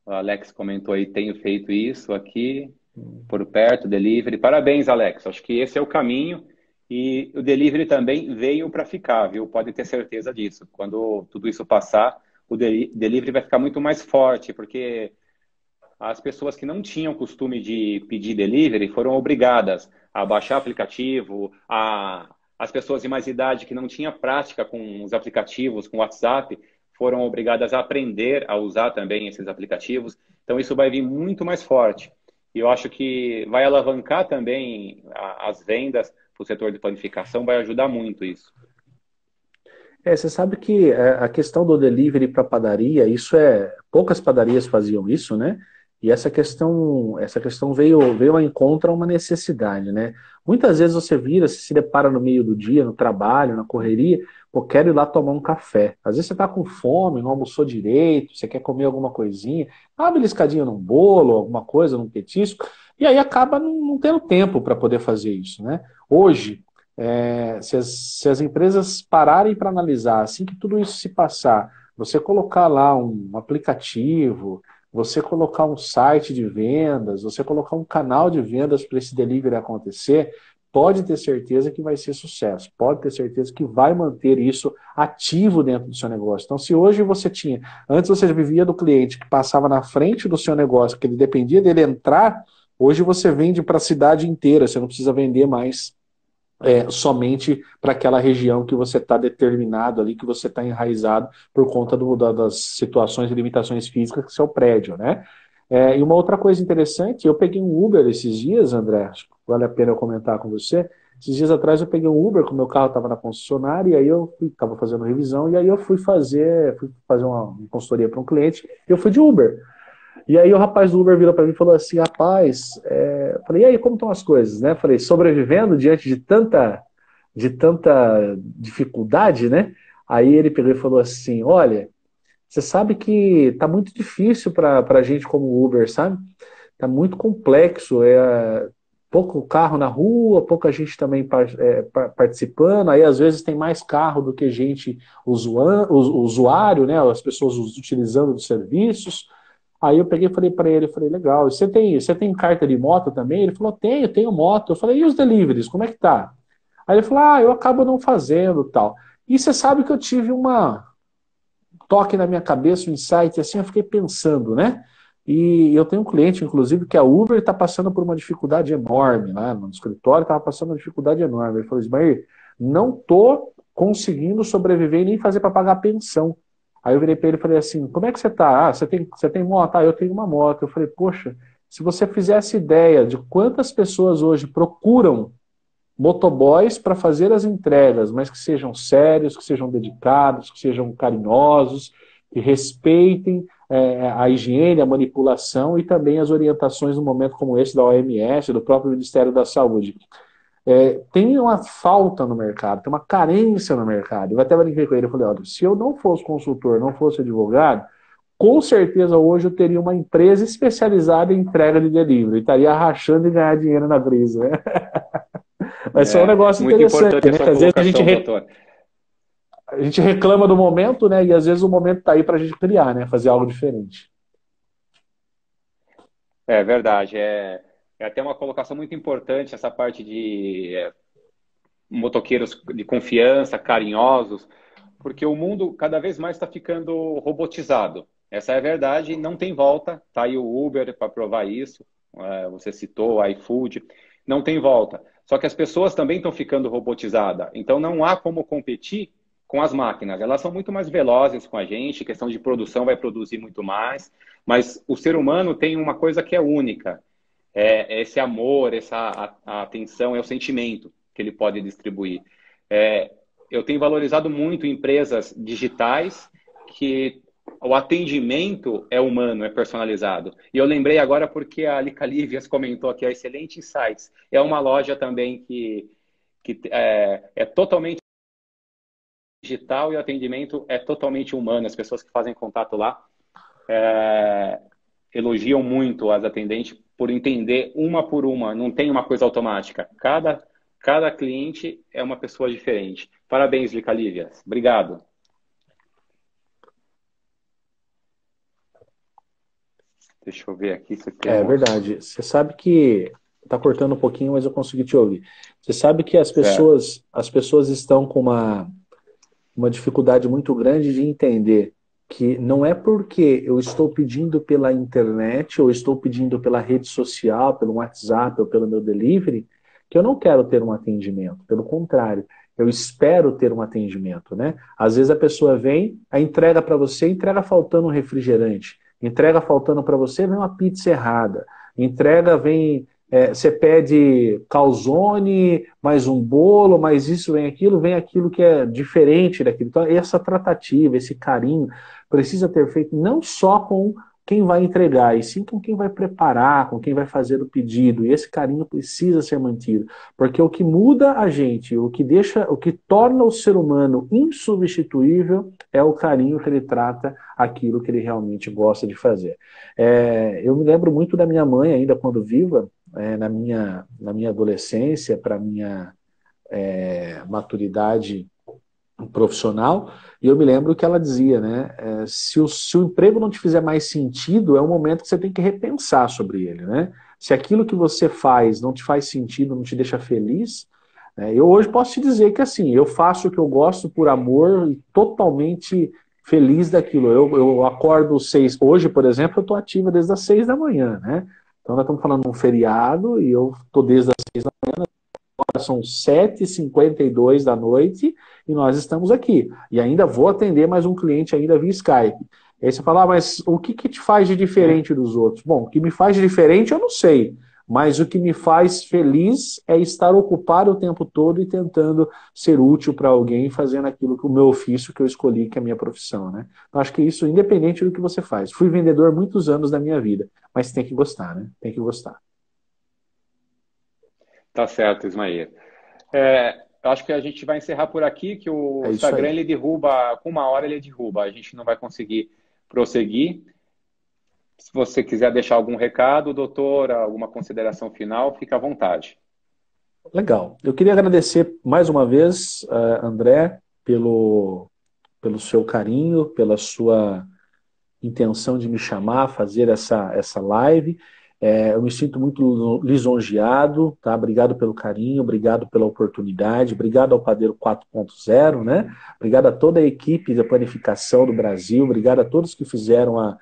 O Alex comentou aí, tenho feito isso aqui, por perto, delivery. Parabéns, Alex. Acho que esse é o caminho e o delivery também veio para ficar, viu? Pode ter certeza disso. Quando tudo isso passar, o delivery vai ficar muito mais forte, porque as pessoas que não tinham costume de pedir delivery foram obrigadas a baixar aplicativo, as pessoas de mais idade que não tinham prática com os aplicativos, com o WhatsApp, foram obrigadas a aprender a usar também esses aplicativos. Então, isso vai vir muito mais forte. E eu acho que vai alavancar também as vendas para o setor de panificação, vai ajudar muito isso. Você sabe que a questão do delivery para padaria, poucas padarias faziam isso, né? E essa questão veio ao encontro a uma necessidade, né? Muitas vezes você se depara no meio do dia, no trabalho, na correria, pô, quero ir lá tomar um café. Às vezes você está com fome, não almoçou direito, você quer comer alguma coisinha, dá uma beliscadinha num bolo, alguma coisa, num petisco, e aí acaba não tendo tempo para poder fazer isso, né? Hoje, se as empresas pararem para analisar, assim que tudo isso se passar, você colocar lá um aplicativo, você colocar um site de vendas, você colocar um canal de vendas para esse delivery acontecer, pode ter certeza que vai ser sucesso, pode ter certeza que vai manter isso ativo dentro do seu negócio. Então, se hoje antes você vivia do cliente que passava na frente do seu negócio, que ele dependia dele entrar, hoje você vende para a cidade inteira, você não precisa vender mais somente para aquela região que você está determinado ali, que você está enraizado por conta das situações e limitações físicas que seu prédio, né? E uma outra coisa interessante, eu peguei um Uber esses dias, André, acho que vale a pena eu comentar com você. Esses dias atrás eu peguei um Uber, que o meu carro estava na concessionária, e aí eu estava fazendo revisão, e aí eu fui fazer uma consultoria para um cliente, e eu fui de Uber. E aí o rapaz do Uber virou para mim e falou assim, rapaz, falei, e aí, como estão as coisas, né? Falei, sobrevivendo diante de tanta dificuldade, né? Aí ele pegou e falou assim, olha, você sabe que tá muito difícil para a gente como Uber, sabe? Tá muito complexo, pouco carro na rua, pouca gente também participando, aí às vezes tem mais carro do que gente usuário, né? As pessoas utilizando os serviços. Aí eu peguei e falei para ele, legal, você tem carta de moto também? Ele falou, tenho moto. Eu falei, e os deliveries, como é que tá? Aí ele falou, eu acabo não fazendo, tal. E você sabe que eu tive uma toque na minha cabeça, um insight, assim, eu fiquei pensando, né? E eu tenho um cliente, inclusive, que a Uber está passando por uma dificuldade enorme, né? No escritório estava passando uma dificuldade enorme. Ele falou, Ismael, não estou conseguindo sobreviver e nem fazer para pagar a pensão. Aí eu virei para ele e falei assim, como é que você está? Você tem moto? Eu tenho uma moto. Eu falei, poxa, se você fizesse ideia de quantas pessoas hoje procuram motoboys para fazer as entregas, mas que sejam sérios, que sejam dedicados, que sejam carinhosos, que respeitem a higiene, a manipulação e também as orientações no momento como esse da OMS, do próprio Ministério da Saúde. Tem uma falta no mercado, tem uma carência no mercado. Eu até brinquei com ele, eu falei, olha, se eu não fosse consultor, não fosse advogado, com certeza hoje eu teria uma empresa especializada em entrega de delivery, estaria rachando e ganhar dinheiro na brisa, né? Mas é um negócio muito interessante, importante né? a sua Às vezes doutor. a gente reclama do momento, né? E às vezes o momento está aí para a gente criar, né? Fazer algo diferente. É verdade. É até uma colocação muito importante essa parte de motoqueiros de confiança, carinhosos, porque o mundo cada vez mais está ficando robotizado. Essa é a verdade, não tem volta. Tá aí o Uber para provar isso. Você citou o iFood. Não tem volta. Só que as pessoas também estão ficando robotizadas. Então não há como competir com as máquinas. Elas são muito mais velozes com a gente. Questão de produção vai produzir muito mais. Mas o ser humano tem uma coisa que é única. É esse amor, a atenção, é o sentimento que ele pode distribuir. Eu tenho valorizado muito empresas digitais que o atendimento é humano, é personalizado. E eu lembrei agora porque a Lica Lívias comentou aqui, a Excelente Insights. É uma loja também que é totalmente digital e o atendimento é totalmente humano. As pessoas que fazem contato lá elogiam muito as atendentes por entender uma por uma. Não tem uma coisa automática. Cada cliente é uma pessoa diferente. Parabéns, Lica Lívias. Obrigado. Deixa eu ver aqui se temos... É verdade. Você sabe que está cortando um pouquinho, mas eu consegui te ouvir. Você sabe que as pessoas estão com uma dificuldade muito grande de entender que não é porque eu estou pedindo pela internet, ou estou pedindo pela rede social, pelo WhatsApp ou pelo meu delivery, que eu não quero ter um atendimento. Pelo contrário, eu espero ter um atendimento, né? Às vezes a pessoa vem, a entrega para você, entrega faltando um refrigerante. Entrega faltando para você, vem uma pizza errada. Entrega, você pede calzone, mais um bolo, mais isso, vem aquilo que é diferente daquilo. Então, essa tratativa, esse carinho, precisa ter feito não só com quem vai entregar, e sim com quem vai preparar, com quem vai fazer o pedido. E esse carinho precisa ser mantido. Porque o que muda a gente, o que torna o ser humano insubstituível é o carinho que ele trata aquilo que ele realmente gosta de fazer. Eu me lembro muito da minha mãe, ainda quando viva, na minha adolescência, para a minha maturidade profissional, e eu me lembro que ela dizia, né, se o emprego não te fizer mais sentido, é um momento que você tem que repensar sobre ele, né? Se aquilo que você faz não te faz sentido, não te deixa feliz, eu hoje posso te dizer que assim, eu faço o que eu gosto por amor e totalmente feliz daquilo. Eu acordo 6, hoje, por exemplo, eu estou ativa desde as 6 da manhã, né? Então nós estamos falando de um feriado e eu estou desde as 6 da manhã, são 7h52 da noite e nós estamos aqui. E ainda vou atender mais um cliente ainda via Skype. E aí você fala, mas o que te faz de diferente dos outros? Bom, o que me faz de diferente eu não sei, mas o que me faz feliz é estar ocupado o tempo todo e tentando ser útil para alguém, fazendo aquilo que o meu ofício que eu escolhi, que é a minha profissão, né? Eu acho que isso, independente do que você faz. Fui vendedor muitos anos da minha vida, mas tem que gostar, né? Tem que gostar. Tá certo, Ismael. Eu acho que a gente vai encerrar por aqui, que o É isso Instagram aí. ele derruba, com 1 hora ele derruba, a gente não vai conseguir prosseguir. Se você quiser deixar algum recado, doutor, alguma consideração final, fica à vontade. Legal. Eu queria agradecer mais uma vez, André, pelo seu carinho, pela sua intenção de me chamar, fazer essa live. Eu me sinto muito lisonjeado, tá? Obrigado pelo carinho, obrigado pela oportunidade, obrigado ao Padeiro 4.0, né? Obrigado a toda a equipe da planificação do Brasil, obrigado a todos que fizeram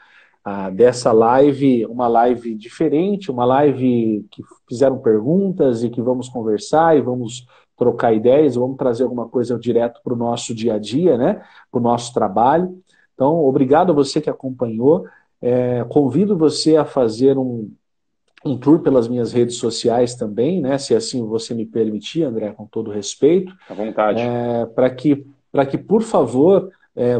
dessa live uma live diferente, uma live que fizeram perguntas e que vamos conversar e vamos trocar ideias, vamos trazer alguma coisa direto para o nosso dia a dia, né? Para o nosso trabalho. Então, obrigado a você que acompanhou. Convido você a fazer um tour pelas minhas redes sociais também, né? Se assim você me permitir, André, com todo respeito, À vontade. para que, por favor,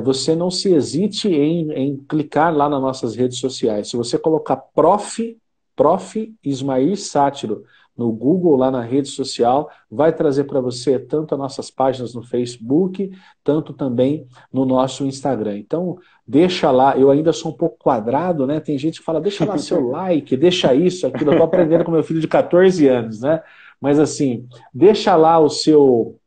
você não se hesite em clicar lá nas nossas redes sociais. Se você colocar Prof. Ismair Sátiro no Google, lá na rede social, vai trazer para você tanto as nossas páginas no Facebook, tanto também no nosso Instagram. Então, deixa lá, eu ainda sou um pouco quadrado, né? Tem gente que fala, deixa lá seu like, deixa isso, aquilo. Eu estou aprendendo com meu filho de 14 anos, né? Mas assim, deixa lá o seu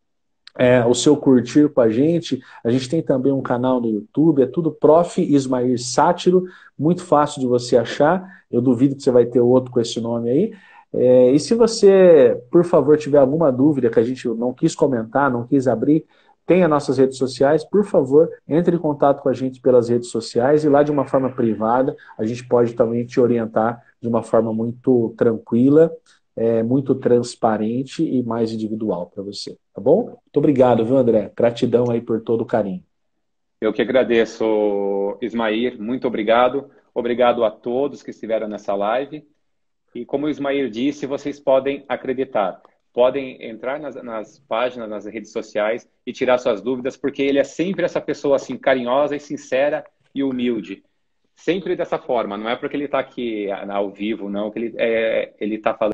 curtir com a gente. A gente tem também um canal no YouTube, é tudo Prof. Ismair Sátiro, muito fácil de você achar. Eu duvido que você vai ter outro com esse nome aí. E se você, por favor, tiver alguma dúvida que a gente não quis comentar, não quis abrir, tem as nossas redes sociais, por favor, entre em contato com a gente pelas redes sociais e lá de uma forma privada, a gente pode também te orientar de uma forma muito tranquila, muito transparente e mais individual para você, tá bom? Muito obrigado, viu, André? Gratidão aí por todo o carinho. Eu que agradeço, Ismair, muito obrigado. Obrigado a todos que estiveram nessa live. E como o Ismair disse, vocês podem acreditar. Podem entrar nas páginas, nas redes sociais e tirar suas dúvidas, porque ele é sempre essa pessoa assim carinhosa e sincera e humilde. Sempre dessa forma. Não é porque ele está aqui ao vivo, não, que ele está falando.